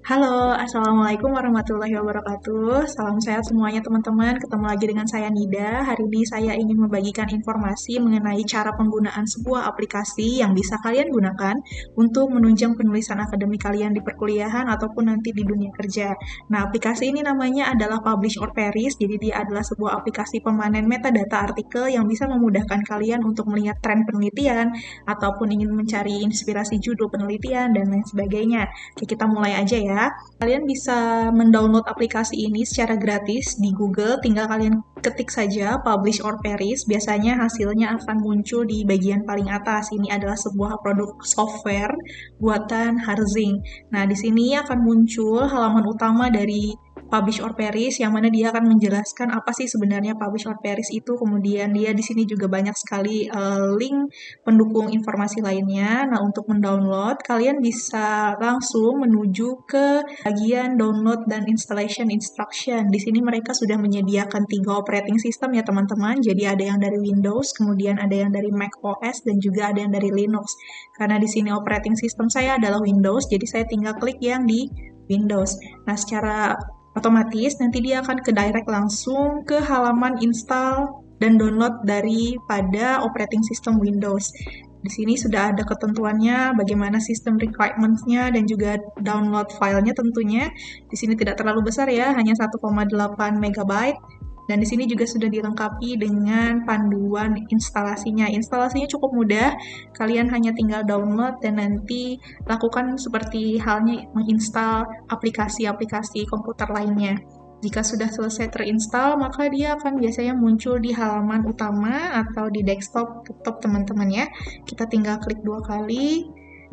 Halo, Assalamualaikum warahmatullahi wabarakatuh. Salam sehat semuanya teman-teman. Ketemu lagi dengan saya Nida. Hari ini saya ingin membagikan informasi mengenai cara penggunaan sebuah aplikasi yang bisa kalian gunakan untuk menunjang penulisan akademik kalian di perkuliahan ataupun nanti di dunia kerja. Nah, aplikasi ini namanya adalah Publish or Perish. Jadi dia adalah sebuah aplikasi pemanen metadata artikel yang bisa memudahkan kalian untuk melihat tren penelitian ataupun ingin mencari inspirasi judul penelitian dan lain sebagainya. Oke, kita mulai aja ya. Kalian bisa mendownload aplikasi ini secara gratis di Google, tinggal kalian ketik saja Publish or Perish, biasanya hasilnya akan muncul di bagian paling atas. Ini adalah sebuah produk software buatan Harzing. Nah, di sini akan muncul halaman utama dari Publish or Perish, yang mana dia akan menjelaskan apa sih sebenarnya Publish or Perish itu. Kemudian dia di sini juga banyak sekali link pendukung informasi lainnya. Nah, untuk mendownload, kalian bisa langsung menuju ke bagian download dan installation instruction. Di sini mereka sudah menyediakan 3 operating system ya teman-teman. Jadi ada yang dari Windows, kemudian ada yang dari Mac OS, dan juga ada yang dari Linux. Karena di sini operating system saya adalah Windows, jadi saya tinggal klik yang di Windows. Nah, secara otomatis nanti dia akan ke direct langsung ke halaman install dan download daripada operating system Windows. Di sini sudah ada ketentuannya, bagaimana sistem requirements-nya, dan juga download filenya tentunya. Di sini tidak terlalu besar ya, hanya 1,8 MB. Dan di sini juga sudah dilengkapi dengan panduan instalasinya. Instalasinya cukup mudah, kalian hanya tinggal download dan nanti lakukan seperti halnya menginstal aplikasi-aplikasi komputer lainnya. Jika sudah selesai terinstall, maka dia akan biasanya muncul di halaman utama atau di desktop laptop teman-teman ya. Kita tinggal klik 2 kali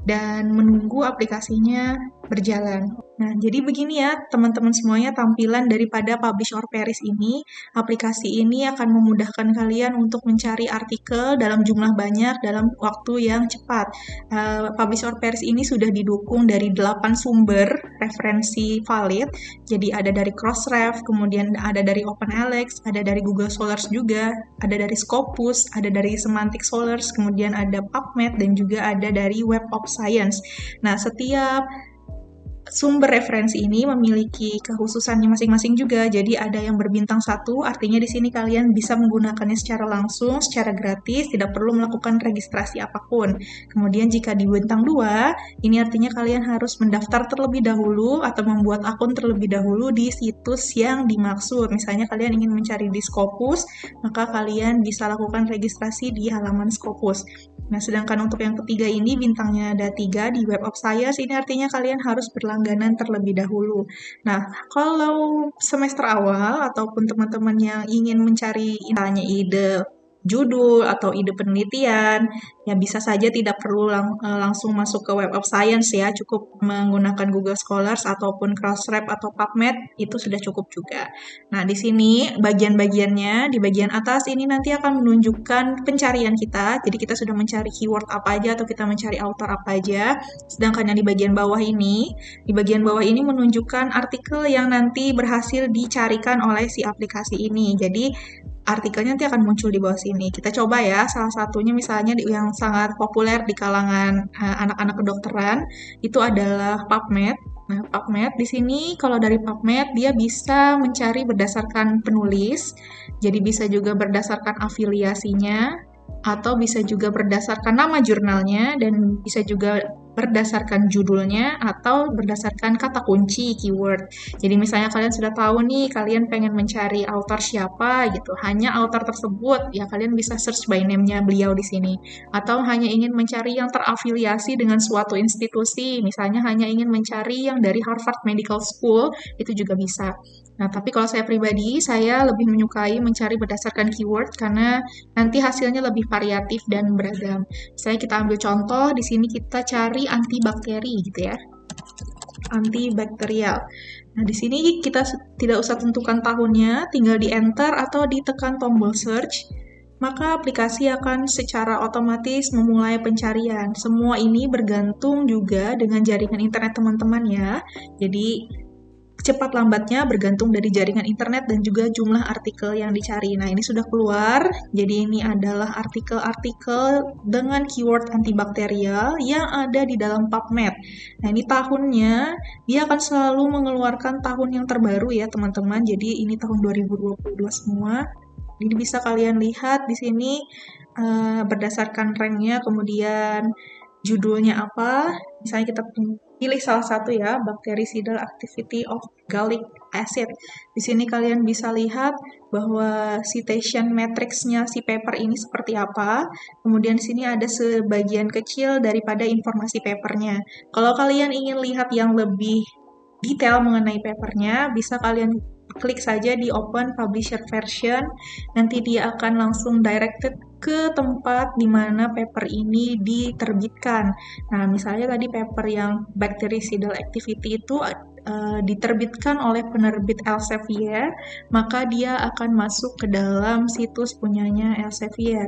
dan menunggu aplikasinya berjalan. Nah, jadi begini ya teman-teman semuanya tampilan daripada Publish or Perish ini. Aplikasi ini akan memudahkan kalian untuk mencari artikel dalam jumlah banyak dalam waktu yang cepat. Publish or Perish ini sudah didukung dari 8 sumber referensi valid. Jadi ada dari Crossref, kemudian ada dari OpenAlex, ada dari Google Scholars juga, ada dari Scopus, ada dari Semantic Scholars, kemudian ada PubMed, dan juga ada dari Web of Science. Nah, setiap sumber referensi ini memiliki kekhususannya masing-masing juga. Jadi ada yang berbintang 1, artinya di sini kalian bisa menggunakannya secara langsung, secara gratis, tidak perlu melakukan registrasi apapun. Kemudian jika di bintang 2, ini artinya kalian harus mendaftar terlebih dahulu atau membuat akun terlebih dahulu di situs yang dimaksud. Misalnya kalian ingin mencari di Scopus, maka kalian bisa lakukan registrasi di halaman Scopus. Nah, sedangkan untuk yang ketiga ini bintangnya ada 3 di Web of Science, ini artinya kalian harus berlangganan terlebih dahulu. Nah, kalau semester awal ataupun teman-teman yang ingin mencari ide judul atau ide penelitian, ya bisa saja tidak perlu langsung masuk ke Web of Science ya, cukup menggunakan Google Scholars ataupun Crossref atau PubMed, itu sudah cukup juga. Nah, di sini bagian-bagiannya, di bagian atas ini nanti akan menunjukkan pencarian kita, jadi kita sudah mencari keyword apa aja atau kita mencari author apa aja, sedangkan yang di bagian bawah ini menunjukkan artikel yang nanti berhasil dicarikan oleh si aplikasi ini. Jadi artikelnya nanti akan muncul di bawah sini. Kita coba ya, salah satunya misalnya yang sangat populer di kalangan anak-anak kedokteran, itu adalah PubMed. Nah, PubMed di sini kalau dari PubMed dia bisa mencari berdasarkan penulis, jadi bisa juga berdasarkan afiliasinya, atau bisa juga berdasarkan nama jurnalnya, dan bisa juga berdasarkan judulnya atau berdasarkan kata kunci keyword. Jadi misalnya kalian sudah tahu nih kalian pengen mencari author siapa gitu, hanya author tersebut ya kalian bisa search by name-nya beliau di sini. Atau hanya ingin mencari yang terafiliasi dengan suatu institusi, misalnya hanya ingin mencari yang dari Harvard Medical School, itu juga bisa. Nah, tapi kalau saya pribadi, saya lebih menyukai mencari berdasarkan keyword karena nanti hasilnya lebih variatif dan beragam. Misalnya kita ambil contoh, di sini kita cari antibakteri gitu ya. Antibakterial. Nah, di sini kita tidak usah tentukan tahunnya, tinggal di enter atau ditekan tombol search, maka aplikasi akan secara otomatis memulai pencarian. Semua ini bergantung juga dengan jaringan internet teman-teman ya. Jadi cepat lambatnya bergantung dari jaringan internet dan juga jumlah artikel yang dicari. Nah, ini sudah keluar. Jadi ini adalah artikel-artikel dengan keyword antibakterial yang ada di dalam PubMed. Nah, ini tahunnya, dia akan selalu mengeluarkan tahun yang terbaru ya, teman-teman. Jadi ini tahun 2022 semua. Ini bisa kalian lihat di sini berdasarkan ranknya, kemudian judulnya apa. Misalnya kita pilih salah satu ya, bactericidal activity of gallic acid. Di sini kalian bisa lihat bahwa citation matrix-nya si paper ini seperti apa. Kemudian di sini ada sebagian kecil daripada informasi papernya. Kalau kalian ingin lihat yang lebih detail mengenai papernya, bisa kalian klik saja di open publisher version, nanti dia akan langsung directed ke tempat di mana paper ini diterbitkan. Nah, misalnya tadi paper yang bactericidal activity itu diterbitkan oleh penerbit Elsevier, maka dia akan masuk ke dalam situs punyanya Elsevier.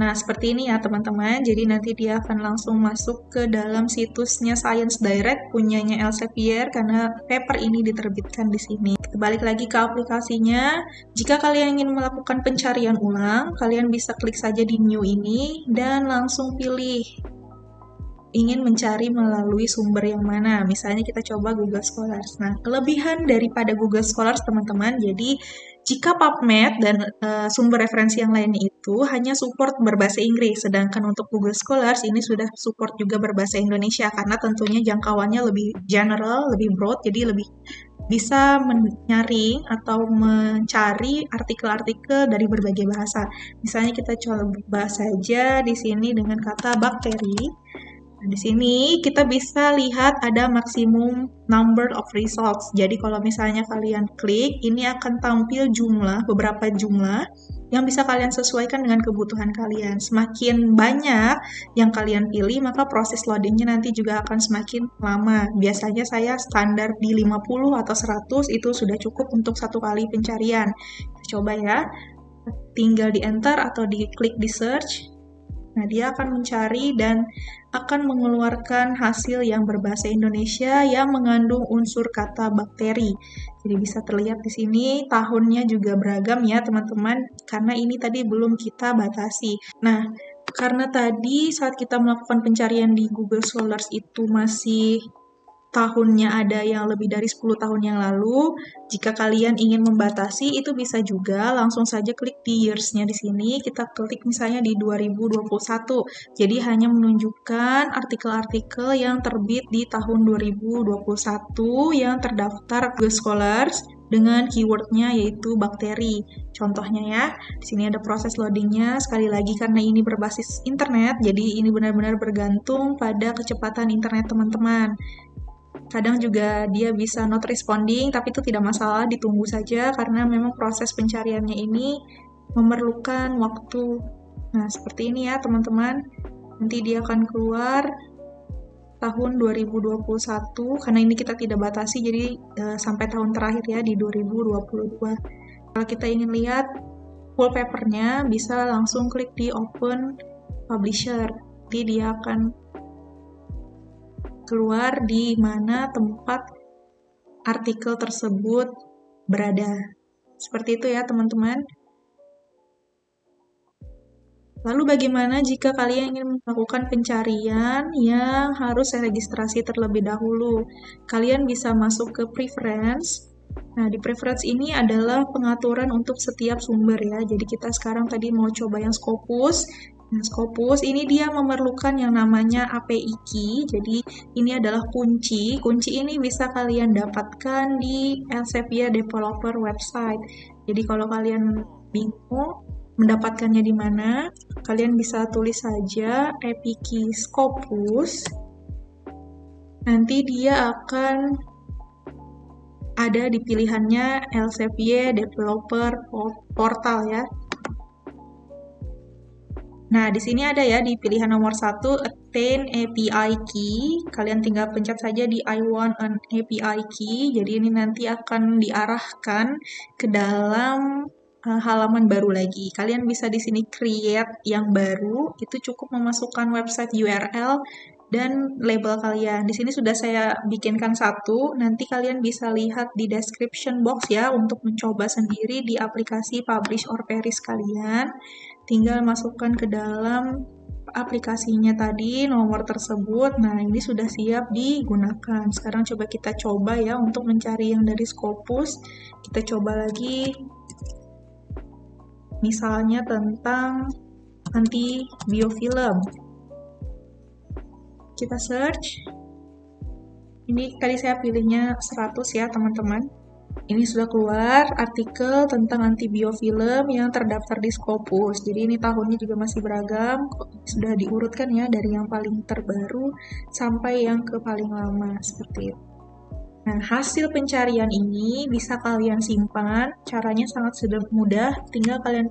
Nah, seperti ini ya teman-teman. Jadi nanti dia akan langsung masuk ke dalam situsnya Science Direct punyanya Elsevier karena paper ini diterbitkan di sini. Balik lagi ke aplikasinya. Jika kalian ingin melakukan pencarian ulang, kalian bisa klik saja di new ini dan langsung pilih ingin mencari melalui sumber yang mana. Misalnya kita coba Google Scholars. Nah, kelebihan daripada Google Scholars teman-teman, jadi jika PubMed dan sumber referensi yang lainnya itu hanya support berbahasa Inggris, sedangkan untuk Google Scholars ini sudah support juga berbahasa Indonesia karena tentunya jangkauannya lebih general, lebih broad, jadi lebih bisa menyaring atau mencari artikel-artikel dari berbagai bahasa. Misalnya kita coba saja di sini dengan kata bakteri. Nah, di sini kita bisa lihat ada maksimum number of results. Jadi kalau misalnya kalian klik, ini akan tampil beberapa jumlah yang bisa kalian sesuaikan dengan kebutuhan kalian. Semakin banyak yang kalian pilih, maka proses loadingnya nanti juga akan semakin lama. Biasanya saya standar di 50 atau 100 itu sudah cukup untuk satu kali pencarian. Coba ya, tinggal di enter atau di klik di search. Nah, dia akan mencari dan akan mengeluarkan hasil yang berbahasa Indonesia yang mengandung unsur kata bakteri. Jadi bisa terlihat di sini tahunnya juga beragam ya teman-teman, karena ini tadi belum kita batasi. Nah, karena tadi saat kita melakukan pencarian di Google Scholars itu masih tahunnya ada yang lebih dari 10 tahun yang lalu, jika kalian ingin membatasi itu bisa juga langsung saja klik di years-nya di sini, kita klik misalnya di 2021. Jadi hanya menunjukkan artikel-artikel yang terbit di tahun 2021 yang terdaftar Google Scholars dengan keywordnya yaitu bakteri. Contohnya ya, di sini ada proses loadingnya. Sekali lagi karena ini berbasis internet, jadi ini benar-benar bergantung pada kecepatan internet teman-teman. Kadang juga dia bisa not responding, tapi itu tidak masalah, ditunggu saja karena memang proses pencariannya ini memerlukan waktu. Nah, seperti ini ya teman-teman. Nanti dia akan keluar tahun 2021, karena ini kita tidak batasi, jadi sampai tahun terakhir ya di 2022. Kalau kita ingin lihat full papernya, bisa langsung klik di open publisher. Nanti dia akan keluar di mana tempat artikel tersebut berada. Seperti itu ya teman-teman. Lalu bagaimana jika kalian ingin melakukan pencarian yang harus registrasi terlebih dahulu? Kalian bisa masuk ke preference. Nah, di preference ini adalah pengaturan untuk setiap sumber ya. Jadi kita sekarang tadi mau coba yang Scopus. Nah, Scopus ini dia memerlukan yang namanya API key. Jadi ini adalah kunci. Kunci ini bisa kalian dapatkan di Elsevier developer website. Jadi kalau kalian bingung mendapatkannya di mana, kalian bisa tulis saja API key Scopus. Nanti dia akan ada di pilihannya Elsevier developer portal ya. Nah, di sini ada ya di pilihan nomor 1, attain API key. Kalian tinggal pencet saja di I want an API key. Jadi ini nanti akan diarahkan ke dalam halaman baru lagi. Kalian bisa di sini create yang baru. Itu cukup memasukkan website URL dan label kalian. Di sini sudah saya bikinkan satu, nanti kalian bisa lihat di description box ya untuk mencoba sendiri di aplikasi Publish or Perish kalian. Tinggal masukkan ke dalam aplikasinya tadi nomor tersebut. Nah, ini sudah siap digunakan. Sekarang coba kita coba ya untuk mencari yang dari Scopus. Kita coba lagi misalnya tentang antibiofilm. Kita search. Ini tadi saya pilihnya 100 ya teman-teman. Ini sudah keluar artikel tentang antibiofilm yang terdaftar di Scopus. Jadi ini tahunnya juga masih beragam, sudah diurutkan ya dari yang paling terbaru sampai yang ke paling lama seperti itu. Nah, hasil pencarian ini bisa kalian simpan, caranya sangat mudah, tinggal kalian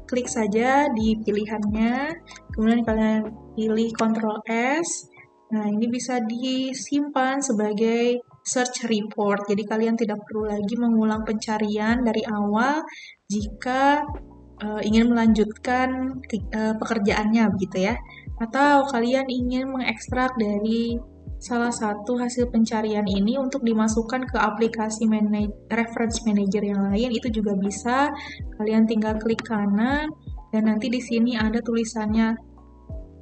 klik saja di pilihannya, kemudian kalian pilih Ctrl S. Nah, ini bisa disimpan sebagai search report, jadi kalian tidak perlu lagi mengulang pencarian dari awal jika ingin melanjutkan pekerjaannya begitu ya. Atau kalian ingin mengekstrak dari salah satu hasil pencarian ini untuk dimasukkan ke aplikasi reference manager yang lain, itu juga bisa. Kalian tinggal klik kanan dan nanti di sini ada tulisannya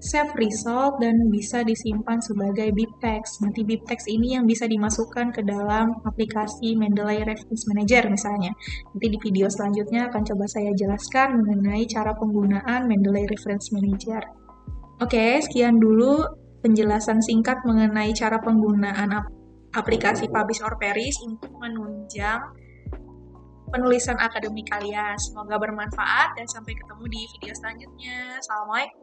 save result dan bisa disimpan sebagai BibTeX. Nanti BibTeX ini yang bisa dimasukkan ke dalam aplikasi Mendeley Reference Manager misalnya. Nanti di video selanjutnya akan coba saya jelaskan mengenai cara penggunaan Mendeley Reference Manager. Oke, sekian dulu penjelasan singkat mengenai cara penggunaan aplikasi Publish or Perish untuk menunjang penulisan akademik kalian. Semoga bermanfaat dan sampai ketemu di video selanjutnya. Assalamualaikum.